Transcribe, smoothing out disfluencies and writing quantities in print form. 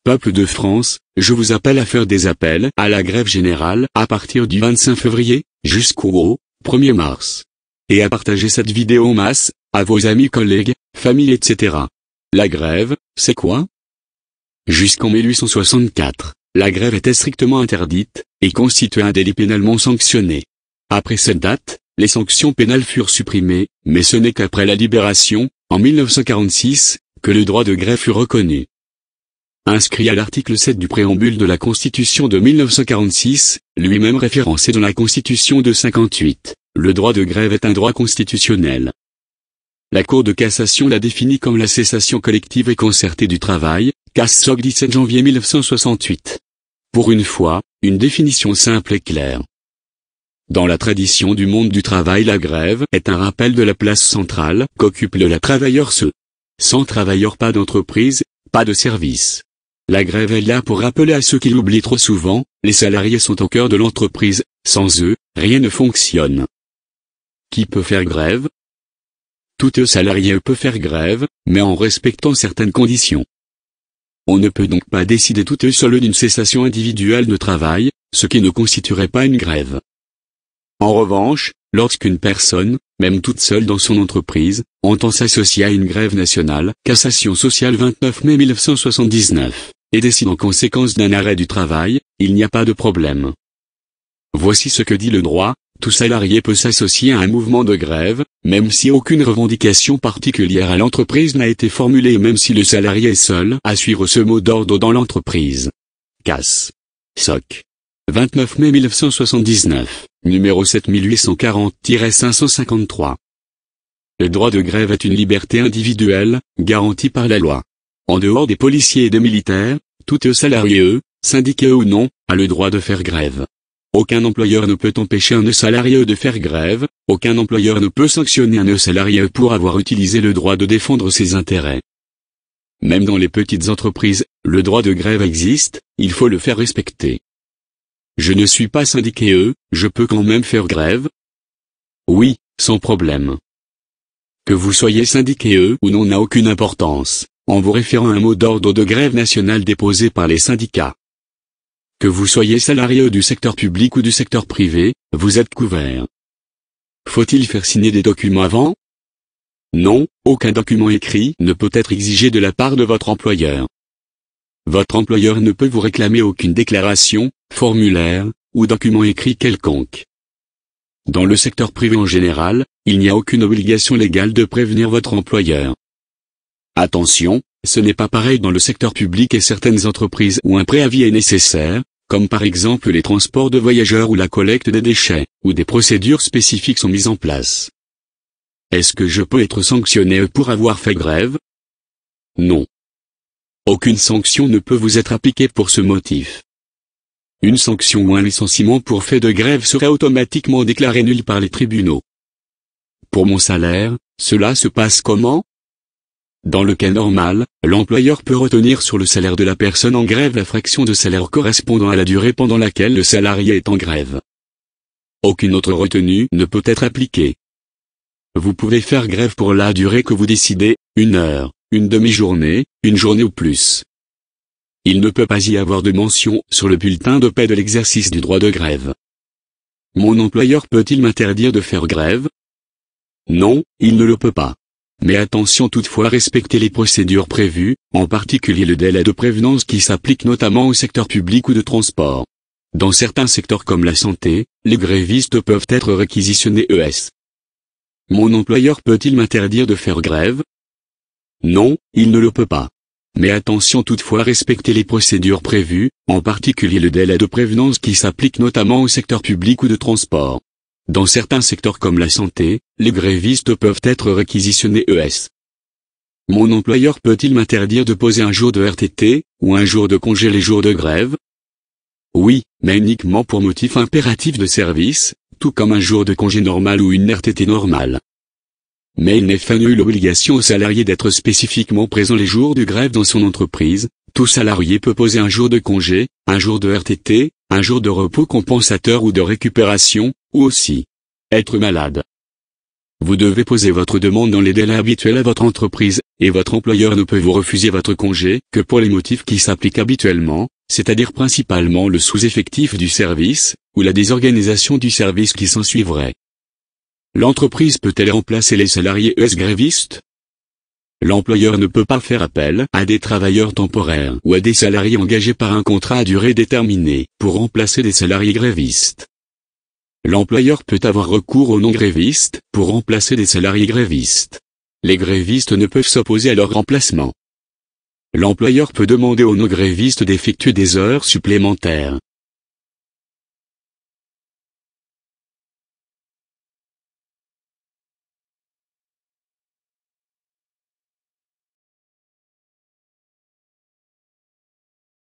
Peuple de France, je vous appelle à faire des appels à la grève générale à partir du 25 février, jusqu'au 1er mars. Et à partager cette vidéo en masse, à vos amis, collègues, familles, etc. La grève, c'est quoi? Jusqu'en 1864, la grève était strictement interdite, et constituait un délit pénalement sanctionné. Après cette date, les sanctions pénales furent supprimées, mais ce n'est qu'après la Libération, en 1946, que le droit de grève fut reconnu. Inscrit à l'article 7 du préambule de la Constitution de 1946, lui-même référencé dans la Constitution de 58, le droit de grève est un droit constitutionnel. La Cour de cassation l'a défini comme la cessation collective et concertée du travail, Cass-Sog 17 janvier 1968. Pour une fois, une définition simple et claire. Dans la tradition du monde du travail, la grève est un rappel de la place centrale qu'occupe le travailleur. Sans travailleurs, pas d'entreprise, pas de service. La grève est là pour rappeler à ceux qui l'oublient trop souvent, les salariés sont au cœur de l'entreprise, sans eux, rien ne fonctionne. Qui peut faire grève? Tout salarié peut faire grève, mais en respectant certaines conditions. On ne peut donc pas décider tout seul d'une cessation individuelle de travail, ce qui ne constituerait pas une grève. En revanche, lorsqu'une personne, même toute seule dans son entreprise, entend s'associer à une grève nationale, Cassation sociale 29 mai 1979, et décide en conséquence d'un arrêt du travail, il n'y a pas de problème. Voici ce que dit le droit: tout salarié peut s'associer à un mouvement de grève, même si aucune revendication particulière à l'entreprise n'a été formulée et même si le salarié est seul à suivre ce mot d'ordre dans l'entreprise. Cass. Soc. 29 mai 1979, numéro 7840-553. Le droit de grève est une liberté individuelle, garantie par la loi. En dehors des policiers et des militaires, tout salarié, syndiqué ou non, a le droit de faire grève. Aucun employeur ne peut empêcher un salarié de faire grève, aucun employeur ne peut sanctionner un salarié pour avoir utilisé le droit de défendre ses intérêts. Même dans les petites entreprises, le droit de grève existe, il faut le faire respecter. Je ne suis pas syndiqué, je peux quand même faire grève? Oui, sans problème. Que vous soyez syndiqué ou non n'a aucune importance, en vous référant à un mot d'ordre de grève nationale déposé par les syndicats. Que vous soyez salarié du secteur public ou du secteur privé, vous êtes couvert. Faut-il faire signer des documents avant? Non, aucun document écrit ne peut être exigé de la part de votre employeur. Votre employeur ne peut vous réclamer aucune déclaration, formulaire, ou document écrit quelconque. Dans le secteur privé en général, il n'y a aucune obligation légale de prévenir votre employeur. Attention, ce n'est pas pareil dans le secteur public et certaines entreprises où un préavis est nécessaire, comme par exemple les transports de voyageurs ou la collecte des déchets, où des procédures spécifiques sont mises en place. Est-ce que je peux être sanctionné pour avoir fait grève? Non. Aucune sanction ne peut vous être appliquée pour ce motif. Une sanction ou un licenciement pour fait de grève serait automatiquement déclaré nul par les tribunaux. Pour mon salaire, cela se passe comment? Dans le cas normal, l'employeur peut retenir sur le salaire de la personne en grève la fraction de salaire correspondant à la durée pendant laquelle le salarié est en grève. Aucune autre retenue ne peut être appliquée. Vous pouvez faire grève pour la durée que vous décidez, 1 heure, une demi-journée, une journée ou plus. Il ne peut pas y avoir de mention sur le bulletin de paie de l'exercice du droit de grève. Mon employeur peut-il m'interdire de faire grève? Non, il ne le peut pas. Mais attention toutefois à respecter les procédures prévues, en particulier le délai de prévenance qui s'applique notamment au secteur public ou de transport. Dans certains secteurs comme la santé, les grévistes peuvent être réquisitionnés ES. Mon employeur peut-il m'interdire de faire grève? Non, il ne le peut pas. Mais attention toutefois à respecter les procédures prévues, en particulier le délai de prévenance qui s'applique notamment au secteur public ou de transport. Dans certains secteurs comme la santé, les grévistes peuvent être réquisitionnés ES. Mon employeur peut-il m'interdire de poser un jour de RTT, ou un jour de congé les jours de grève? Oui, mais uniquement pour motif impératif de service, tout comme un jour de congé normal ou une RTT normale. Mais il n'est fait nulle obligation au salarié d'être spécifiquement présent les jours de grève dans son entreprise. Tout salarié peut poser un jour de congé, un jour de RTT, un jour de repos compensateur ou de récupération, ou aussi être malade. Vous devez poser votre demande dans les délais habituels à votre entreprise, et votre employeur ne peut vous refuser votre congé que pour les motifs qui s'appliquent habituellement, c'est-à-dire principalement le sous-effectif du service, ou la désorganisation du service qui s'ensuivrait. L'entreprise peut-elle remplacer les salariés grévistes? L'employeur ne peut pas faire appel à des travailleurs temporaires ou à des salariés engagés par un contrat à durée déterminée pour remplacer des salariés grévistes. L'employeur peut avoir recours aux non-grévistes pour remplacer des salariés grévistes. Les grévistes ne peuvent s'opposer à leur remplacement. L'employeur peut demander aux non-grévistes d'effectuer des heures supplémentaires